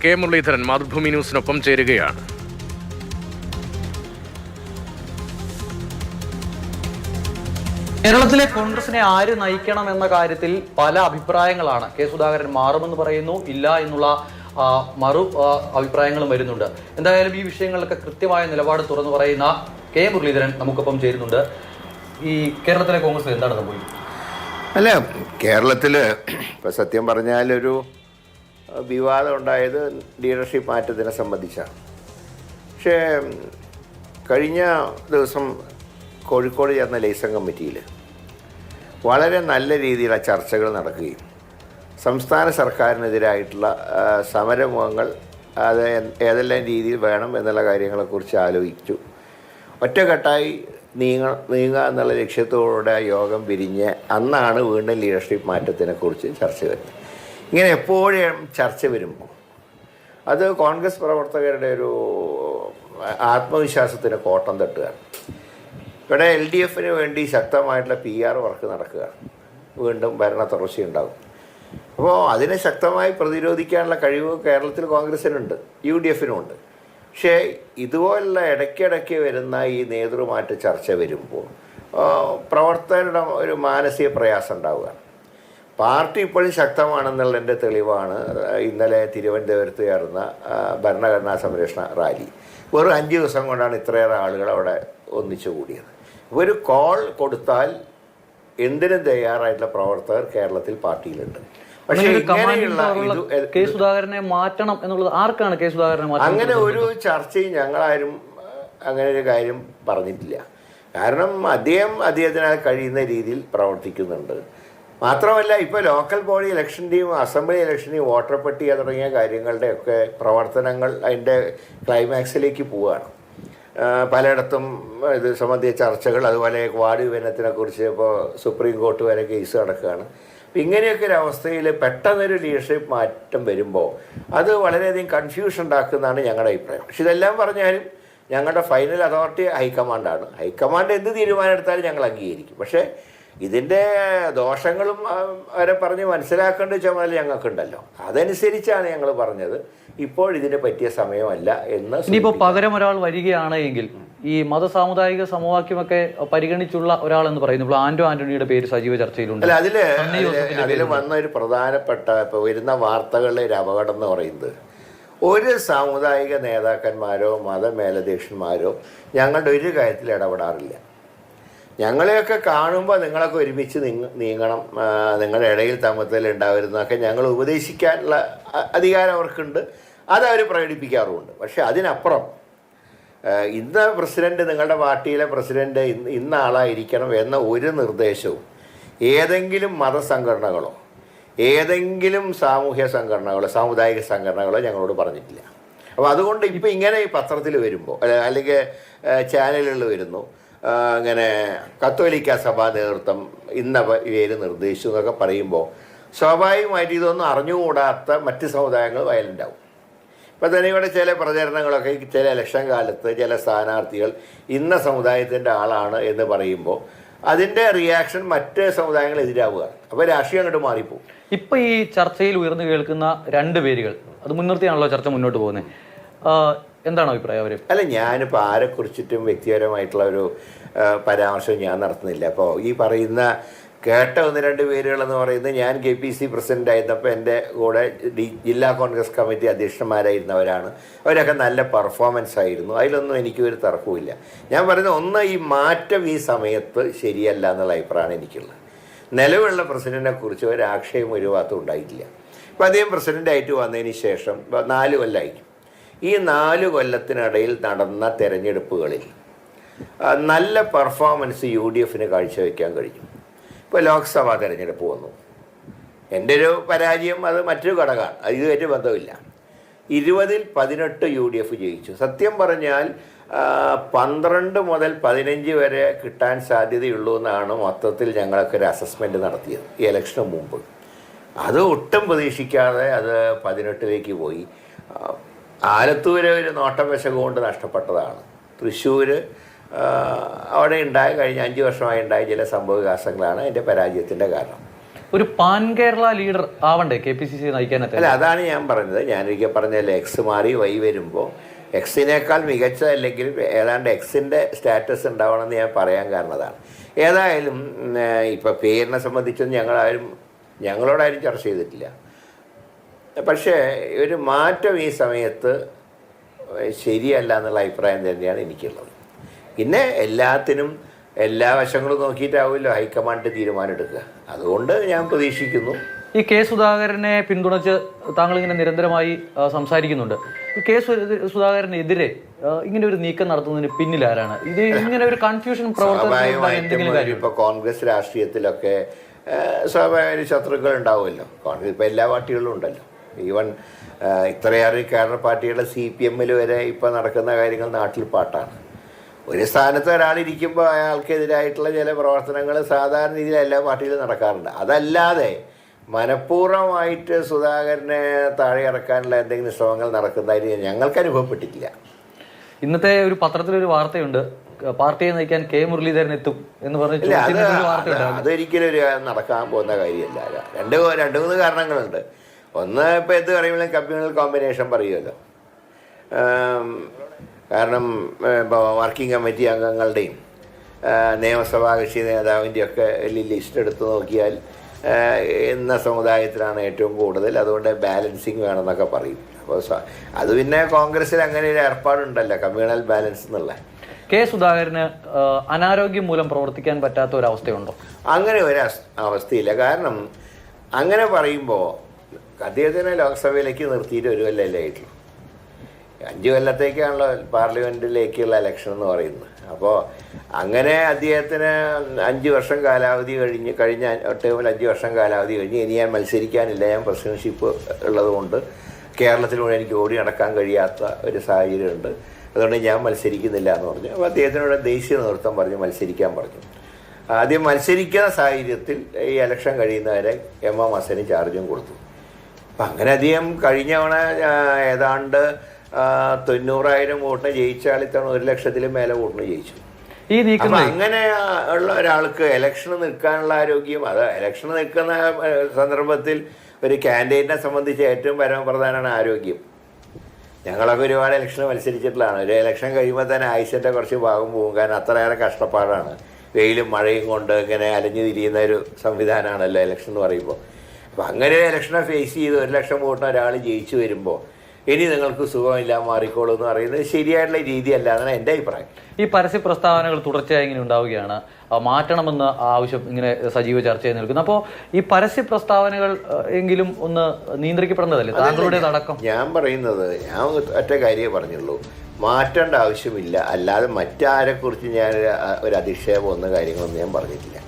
K Muraleedharan Mathrubhumi ന്യൂസിനൊപ്പം ചേരുകയാണ്. കേരളത്തിലെ കോൺഗ്രസിനെ ആര് നയിക്കണം എന്ന കാര്യത്തിൽ പല അഭിപ്രായങ്ങളാണ്. കെ സുധാകരൻ മാറുമെന്ന് പറയുന്നു, ഇല്ല എന്നുള്ള മറു അഭിപ്രായങ്ങളും വരുന്നുണ്ട്. എന്തായാലും ഈ വിഷയങ്ങളിലൊക്കെ കൃത്യമായ നിലപാട് തുറന്നു പറയുന്ന കെ മുരളീധരൻ നമുക്കൊപ്പം ചേരുന്നുണ്ട്. ഈ കേരളത്തിലെ കോൺഗ്രസ് എന്താണ് സംഭവിക്കുന്നത്? അല്ല, കേരളത്തിൽ ഇപ്പം സത്യം പറഞ്ഞാലൊരു വിവാദം ഉണ്ടായത് ലീഡർഷിപ്പ് മാറ്റത്തിനെ സംബന്ധിച്ചാണ്. പക്ഷേ കഴിഞ്ഞ ദിവസം കോഴിക്കോട് ചേർന്ന ലൈസൺ കമ്മിറ്റിയിൽ വളരെ നല്ല രീതിയിലുള്ള ചർച്ചകൾ നടക്കുകയും സംസ്ഥാന സർക്കാരിനെതിരായിട്ടുള്ള സമരമുഖങ്ങൾ അത് ഏതെല്ലാം രീതിയിൽ വേണം എന്നുള്ള കാര്യങ്ങളെക്കുറിച്ച് ആലോചിച്ചു. ഒറ്റക്കെട്ടായി നീങ്ങുക എന്നുള്ള ലക്ഷ്യത്തോടെ യോഗം പിരിഞ്ഞ് അന്നാണ് വീണ്ടും ലീഡർഷിപ്പ് മാറ്റത്തിനെക്കുറിച്ച് ചർച്ച വരുന്നത്. ഇങ്ങനെ എപ്പോഴും ചർച്ച വരുമ്പോൾ അത് കോൺഗ്രസ് പ്രവർത്തകരുടെ ഒരു ആത്മവിശ്വാസത്തിന് കോട്ടം തട്ടുകയാണ്. ഇവിടെ LDF വേണ്ടി ശക്തമായിട്ടുള്ള PR വർക്ക് നടക്കുകയാണ്. വീണ്ടും ഭരണ തുടർച്ചയുണ്ടാകും. അപ്പോൾ അതിനെ ശക്തമായി പ്രതിരോധിക്കാനുള്ള കഴിവ് കേരളത്തിൽ കോൺഗ്രസിനുണ്ട്, UDF ഉണ്ട്. പക്ഷേ ഇതുപോലുള്ള ഇടയ്ക്കിടയ്ക്ക് വരുന്ന ഈ നേതൃമാറ്റ ചർച്ച വരുമ്പോൾ പ്രവർത്തകരുടെ ഒരു മാനസിക പ്രയാസം ഉണ്ടാവുകയാണ്. പാർട്ടി ഇപ്പോഴും ശക്തമാണെന്നുള്ളതിൻ്റെ തെളിവാണ് ഇന്നലെ തിരുവനന്തപുരത്ത് ചേർന്ന ഭരണഘടനാ സംരക്ഷണ റാലി. വെറും 5 ദിവസം കൊണ്ടാണ് ഇത്രയേറെ ആളുകൾ അവിടെ ഒന്നിച്ചു കൂടിയത്. ഒരു കോൾ കൊടുത്താൽ എന്തിനും തയ്യാറായിട്ടുള്ള പ്രവർത്തകർ കേരളത്തിൽ പാർട്ടിയിലുണ്ട്. പക്ഷേ കെ സുധാകരനെ മാറ്റണം എന്നുള്ളത് ആർക്കാണ്? കെ സുധാകരനെ അങ്ങനെ ഒരു ചർച്ചയും ഞങ്ങളാരും അങ്ങനെ ഒരു കാര്യം പറഞ്ഞിട്ടില്ല. കാരണം അദ്ദേഹത്തിനാൽ കഴിയുന്ന രീതിയിൽ പ്രവർത്തിക്കുന്നുണ്ട്. മാത്രമല്ല, ഇപ്പോൾ ലോക്കൽ ബോഡി ഇലക്ഷൻ്റെയും അസംബ്ലി ഇലക്ഷൻ്റെയും വോട്ടർ പട്ടിക തുടങ്ങിയ കാര്യങ്ങളുടെയൊക്കെ പ്രവർത്തനങ്ങൾ അതിൻ്റെ ക്ലൈമാക്സിലേക്ക് പോവുകയാണ്. പലയിടത്തും ഇത് സംബന്ധിച്ച ചർച്ചകൾ, അതുപോലെ വാർഡ് വിഭജനത്തിനെക്കുറിച്ച് ഇപ്പോൾ സുപ്രീം കോർട്ട് വരെ കേസ് നടക്കുകയാണ്. ഇങ്ങനെയൊക്കെ ഒരു അവസ്ഥയിൽ പെട്ടെന്നൊരു ലീഡർഷിപ്പ് മാറ്റം വരുമ്പോൾ അത് വളരെയധികം കൺഫ്യൂഷൻ ഉണ്ടാക്കുന്നതാണ് ഞങ്ങളുടെ അഭിപ്രായം. പക്ഷെ ഇതെല്ലാം പറഞ്ഞാലും ഞങ്ങളുടെ ഫൈനൽ അതോറിറ്റി ഹൈക്കമാൻഡാണ്. ഹൈക്കമാൻഡ് എന്ത് തീരുമാനം എടുത്താലും ഞങ്ങൾ അംഗീകരിക്കും. പക്ഷേ ഇതിൻ്റെ ദോഷങ്ങളും അവരെ പറഞ്ഞ് മനസ്സിലാക്കേണ്ട ചുമതല ഞങ്ങൾക്കുണ്ടല്ലോ. അതനുസരിച്ചാണ് ഞങ്ങൾ പറഞ്ഞത് ഇപ്പോൾ ഇതിന് പറ്റിയ സമയമല്ല എന്ന്. ഇനിയിപ്പോൾ പകരം ഒരാൾ വരികയാണ് എങ്കിൽ ഈ മതസാമുദായിക സമവാക്യമൊക്കെ പരിഗണിച്ചുള്ള ഒരാളെന്ന് പറയുന്നു. ഇപ്പോൾ ആന്റണിയുടെ പേര് സജീവ ചർച്ചയിലുണ്ട്. അല്ല, അതിൽ വന്ന ഒരു പ്രധാനപ്പെട്ട ഇപ്പോൾ വരുന്ന വാർത്തകളിലെ ഒരു അപകടം എന്ന് പറയുന്നത്, ഒരു സാമുദായിക നേതാക്കന്മാരോ മതമേലധ്യക്ഷന്മാരോ ഞങ്ങളുടെ ഒരു കാര്യത്തിൽ ഇടപെടാറില്ല. ഞങ്ങളെയൊക്കെ കാണുമ്പോൾ നിങ്ങളൊക്കെ ഒരുമിച്ച് നീങ്ങണം, നിങ്ങളുടെ ഇടയിൽ തമ്മിൽ ഉണ്ടാവരുന്നതൊക്കെ ഞങ്ങൾ ഉപദേശിക്കാനുള്ള അധികാരം അവർക്കുണ്ട്. അതവർ പ്രകടിപ്പിക്കാറുമുണ്ട്. പക്ഷെ അതിനപ്പുറം ഇന്ന പ്രസിഡന്റ്, നിങ്ങളുടെ പാർട്ടിയിലെ പ്രസിഡന്റ് ഇന്ന ആളായിരിക്കണം എന്ന ഒരു നിർദ്ദേശവും ഏതെങ്കിലും മതസംഘടനകളോ ഏതെങ്കിലും സാമൂഹ്യ സംഘടനകളോ സാമുദായിക സംഘടനകളോ ഞങ്ങളോട് പറഞ്ഞിട്ടില്ല. അപ്പോൾ അതുകൊണ്ട് ഇപ്പോൾ ഇങ്ങനെ ഈ പത്രത്തിൽ വരുമ്പോൾ അല്ലെങ്കിൽ ചാനലുകളിൽ വരുന്നു, ഇങ്ങനെ കത്തോലിക്ക സഭാ നേതൃത്വം ഇന്ന പേര് നിർദ്ദേശിച്ചു എന്നൊക്കെ പറയുമ്പോൾ സ്വാഭാവികമായിട്ട് ഇതൊന്നും അറിഞ്ഞുകൂടാത്ത മറ്റ് സമുദായങ്ങൾ വയലുണ്ടാവും. ഇപ്പം തന്നെ ഇവിടെ ചില പ്രചരണങ്ങളൊക്കെ ചില ഇലക്ഷൻ കാലത്ത് ചില സ്ഥാനാർത്ഥികൾ ഇന്ന സമുദായത്തിൻ്റെ ആളാണ് എന്ന് പറയുമ്പോൾ അതിൻ്റെ റിയാക്ഷൻ മറ്റ് സമുദായങ്ങൾ എതിരാവുകയാണ്. അപ്പോൾ രാഷ്ട്രീയം അങ്ങോട്ട് മാറിപ്പോകും. ഇപ്പം ഈ ചർച്ചയിൽ ഉയർന്നു കേൾക്കുന്ന 2 പേരുകൾ അത് മുൻനിർത്തിയാണല്ലോ ചർച്ച മുന്നോട്ട് പോകുന്നത്. എന്താണ് അഭിപ്രായം അവർ? അല്ല, ഞാനിപ്പോൾ ആരെക്കുറിച്ചിട്ടും വ്യക്തിപരമായിട്ടുള്ള ഒരു പരാമർശം ഞാൻ നടത്തുന്നില്ല. അപ്പോൾ ഈ പറയുന്ന കേട്ട 1-2 പേരുകളെന്ന് പറയുന്നത്, ഞാൻ KPC പ്രസിഡന്റ് ആയിരുന്നപ്പോൾ എൻ്റെ കൂടെ ജില്ലാ കോൺഗ്രസ് കമ്മിറ്റി അധ്യക്ഷന്മാരായിരുന്നവരാണ്. അവരൊക്കെ നല്ല പെർഫോമൻസ് ആയിരുന്നു. അതിലൊന്നും എനിക്കൊരു തർക്കവുമില്ല. ഞാൻ പറയുന്നത്, ഒന്ന്, ഈ മാറ്റം ഈ സമയത്ത് ശരിയല്ല എന്നുള്ള അഭിപ്രായമാണ് എനിക്കുള്ളത്. നിലവിലുള്ള പ്രസിഡന്റിനെ കുറിച്ച് ഒരാക്ഷേപം ഒരു ഭാഗത്തും ഉണ്ടായിട്ടില്ല. അപ്പോൾ അദ്ദേഹം പ്രസിഡൻ്റായിട്ട് വന്നതിന് ശേഷം 4 കൊല്ലമായി. ഈ 4 കൊല്ലത്തിനിടയിൽ നടന്ന തെരഞ്ഞെടുപ്പുകളിൽ നല്ല പെർഫോമൻസ് UDF കാഴ്ചവെക്കാൻ കഴിഞ്ഞു. ഇപ്പോൾ ലോക്സഭാ തെരഞ്ഞെടുപ്പ് വന്നു. എൻ്റെ ഒരു പരാജയം അത് മറ്റൊരു ഘടകമാണ്, അത് ഇതുമായിട്ട് ബന്ധമില്ല. 20-ൽ 18 UDF ജയിച്ചു. സത്യം പറഞ്ഞാൽ 12 മുതൽ 15 വരെ കിട്ടാൻ സാധ്യതയുള്ളൂ എന്നാണ് മൊത്തത്തിൽ ഞങ്ങളൊക്കെ ഒരു അസസ്മെൻറ്റ് നടത്തിയത് ഈ ഇലക്ഷന് മുമ്പ്. അത് ഒട്ടും പ്രതീക്ഷിക്കാതെ അത് 18ലേക്ക് പോയി. ആലത്തൂർ ഒരു നോട്ടം വശം കൊണ്ട് നഷ്ടപ്പെട്ടതാണ്. തൃശ്ശൂർ അവിടെ കഴിഞ്ഞ 5 വർഷമായി ഉണ്ടായ ചില സംഭവവികാസങ്ങളാണ് അതിൻ്റെ പരാജയത്തിൻ്റെ കാരണം. ഒരു പാൻ കേരള ലീഡർ ആവണ്ടേ KPCC നയിക്കാനത്തെ? അല്ല, അതാണ് ഞാൻ പറഞ്ഞത്. ഞാനൊരിക്കൽ പറഞ്ഞല്ലേ, എക്സ് മാറി വൈ വരുമ്പോൾ എക്സിനേക്കാൾ മികച്ച അല്ലെങ്കിൽ ഏതാണ്ട് എക്സിൻ്റെ സ്റ്റാറ്റസ് ഉണ്ടാവണമെന്ന് ഞാൻ പറയാൻ കാരണം അതാണ്. ഏതായാലും ഇപ്പോൾ പേരിനെ സംബന്ധിച്ചൊന്നും ഞങ്ങളോടാരും ചർച്ച ചെയ്തിട്ടില്ല. പക്ഷേ ഒരു മാറ്റം ഈ സമയത്ത് ശരിയല്ല എന്നുള്ള അഭിപ്രായം തന്നെയാണ് എനിക്കുള്ളത്. പിന്നെ എല്ലാത്തിനും എല്ലാ വശങ്ങളും നോക്കിയിട്ടാവുമല്ലോ ഹൈക്കമാൻഡ് തീരുമാനം എടുക്കുക. അതുകൊണ്ട് ഞാൻ പ്രതീക്ഷിക്കുന്നു. ഈ കെ സുധാകരനെ പിന്തുണച്ച് താങ്കൾ ഇങ്ങനെ നിരന്തരമായി സംസാരിക്കുന്നുണ്ട്. ഈ കെ സുധാകരനെതിരെ ഇങ്ങനെ ഒരു നീക്കം നടത്തുന്നതിന് പിന്നിൽ ആരാണ്? ഇത് ഇങ്ങനെ ഒരു കൺഫ്യൂഷൻ പ്രവർത്തനം ഇപ്പോൾ കോൺഗ്രസ് രാഷ്ട്രീയത്തിലൊക്കെ സ്വാഭാവിക ശത്രുക്കൾ ഉണ്ടാവുമല്ലോ. കോൺഗ്രസ് ഇപ്പോൾ എല്ലാ പാർട്ടികളിലും ഉണ്ടല്ലോ. ഈവൻ ഇത്രയേറെ കേരള പാർട്ടികളുടെ CPM വരെ ഇപ്പോൾ നടക്കുന്ന കാര്യങ്ങൾ നാട്ടിൽ പാട്ടാണ്. ഒരു സ്ഥാനത്ത് ഒരാളിരിക്കുമ്പോൾ അയാൾക്കെതിരായിട്ടുള്ള ചില പ്രവർത്തനങ്ങൾ സാധാരണ രീതിയിൽ എല്ലാ പാർട്ടിയിലും നടക്കാറുണ്ട്. അതല്ലാതെ മനഃപൂർവ്വമായിട്ട് സുധാകരനെ താഴെ ഇറക്കാനുള്ള എന്തെങ്കിലും ശ്രമങ്ങൾ നടക്കുന്നതായിട്ട് ഞങ്ങൾക്ക് അനുഭവപ്പെട്ടിട്ടില്ല. ഇന്നത്തെ ഒരു പത്രത്തിലൊരു വാർത്തയുണ്ട്, പാർട്ടിയെ നയിക്കാൻ K മുരളീധരൻ എത്തും എന്ന് പറഞ്ഞിട്ട്. അതൊരിക്കലും ഒരു നടക്കാൻ പോകുന്ന കാര്യമല്ല. രണ്ട് മൂന്ന് കാരണങ്ങളുണ്ട്. ഒന്ന്, ഇപ്പോൾ എന്ത് പറയുമ്പോഴും കമ്മ്യൂണൽ കോമ്പിനേഷൻ പറയുമല്ലോ. കാരണം ഇപ്പോൾ വർക്കിംഗ് കമ്മിറ്റി അംഗങ്ങളുടെയും നിയമസഭാ കക്ഷി നേതാവിൻ്റെയൊക്കെ ലിസ്റ്റ് എടുത്ത് നോക്കിയാൽ എന്ന സമുദായത്തിലാണ് ഏറ്റവും കൂടുതൽ. അതുകൊണ്ട് ബാലൻസിങ് വേണമെന്നൊക്കെ പറയും. അപ്പോൾ അത് പിന്നെ കോൺഗ്രസ്സിൽ അങ്ങനെ ഒരു ഏർപ്പാടുണ്ടല്ലോ, കമ്മ്യൂണൽ ബാലൻസ് എന്നുള്ള. കെ സുധാകരന് അനാരോഗ്യം മൂലം പ്രവർത്തിക്കാൻ പറ്റാത്ത ഒരവസ്ഥയുണ്ടോ? അങ്ങനെ ഒരു അവസ്ഥയില്ല. കാരണം അങ്ങനെ പറയുമ്പോൾ അദ്ദേഹത്തിനെ ലോക്സഭയിലേക്ക് നിർത്തിയിട്ട് ഒരു കൊല്ലമല്ലേ ആയിട്ടുള്ളൂ. 5 കൊല്ലത്തേക്കാണല്ലോ പാർലമെൻറ്റിലേക്കുള്ള ഇലക്ഷൻ എന്ന് പറയുന്നത്. അപ്പോൾ അങ്ങനെ അദ്ദേഹത്തിന് 5 വർഷം കാലാവധി കഴിഞ്ഞ ടേമിൽ 5 വർഷം കാലാവധി കഴിഞ്ഞ് ഇനി ഞാൻ മത്സരിക്കാനില്ല, ഞാൻ പ്രസിഡൻഷിപ്പ് ഉള്ളതുകൊണ്ട് കേരളത്തിലൂടെ എനിക്ക് ഓടി നടക്കാൻ കഴിയാത്ത ഒരു സാഹചര്യമുണ്ട്, അതുകൊണ്ട് ഞാൻ മത്സരിക്കുന്നില്ല എന്ന് പറഞ്ഞു. അപ്പോൾ അദ്ദേഹത്തിനോട് ദേശീയ നേതൃത്വം പറഞ്ഞു മത്സരിക്കാൻ പറഞ്ഞു. ആദ്യം മത്സരിക്കുന്ന സാഹചര്യത്തിൽ ഈ ഇലക്ഷൻ കഴിയുന്നവരെ എം ഹസന് ചാർജും കൊടുത്തു. അപ്പം അങ്ങനെ അദ്ദേഹം കഴിഞ്ഞ തവണ ഏതാണ്ട് 90,000 വോട്ടിന് ജയിച്ച ആൾ ഇത്തവണ 1,00,000 മേലെ വോട്ടിന് ജയിച്ചു. അപ്പം അങ്ങനെ ഉള്ള ഒരാൾക്ക് ഇലക്ഷന് നിൽക്കാനുള്ള ആരോഗ്യം, അത് ഇലക്ഷന് നിൽക്കുന്ന സന്ദർഭത്തിൽ ഒരു കാൻഡിഡേറ്റിനെ സംബന്ധിച്ച് ഏറ്റവും പരമപ്രധാനമാണ് ആരോഗ്യം. ഞങ്ങളൊക്കെ ഒരുപാട് ഇലക്ഷന് മത്സരിച്ചിട്ടുള്ളതാണ്. ഒരു ഇലക്ഷൻ കഴിയുമ്പോൾ തന്നെ ആയുസിൻ്റെ കുറച്ച് ഭാഗം പോകും. കാരണം അത്രയേറെ കഷ്ടപ്പാടാണ്. വെയിലും മഴയും കൊണ്ട് ഇങ്ങനെ അലഞ്ഞു തിരിയുന്ന ഒരു സംവിധാനമാണല്ലോ ഇലക്ഷൻ എന്ന് പറയുമ്പോൾ. അപ്പോൾ അങ്ങനെ ഇലക്ഷനെ ഫേസ് ചെയ്ത് 1,00,000 വോട്ടിന് ഒരാൾ ജയിച്ചു വരുമ്പോൾ ഇനി നിങ്ങൾക്ക് സുഖമില്ല മാറിക്കോളൂ എന്ന് പറയുന്നത് ശരിയായിട്ടുള്ള രീതിയല്ല എന്നാണ് എൻ്റെ അഭിപ്രായം. ഈ പരസ്യ പ്രസ്താവനകൾ തുടർച്ചയായി ഇങ്ങനെ ഉണ്ടാവുകയാണ്, മാറ്റണമെന്ന് ആവശ്യം ഇങ്ങനെ സജീവ ചർച്ചയായി നിൽക്കുന്നു. അപ്പോൾ ഈ പരസ്യ പ്രസ്താവനകൾ എങ്കിലും ഒന്ന് നിയന്ത്രിക്കപ്പെടേണ്ടതല്ലേ താങ്കളുടേതടക്കം? ഞാൻ പറയുന്നത്, ഞാൻ ഒറ്റ കാര്യമേ പറഞ്ഞുള്ളൂ, മാറ്റേണ്ട ആവശ്യമില്ല. അല്ലാതെ മറ്റാരെക്കുറിച്ച് ഞാൻ ഒരു അധിക്ഷേപം കാര്യങ്ങളൊന്നും ഞാൻ പറഞ്ഞിട്ടില്ല.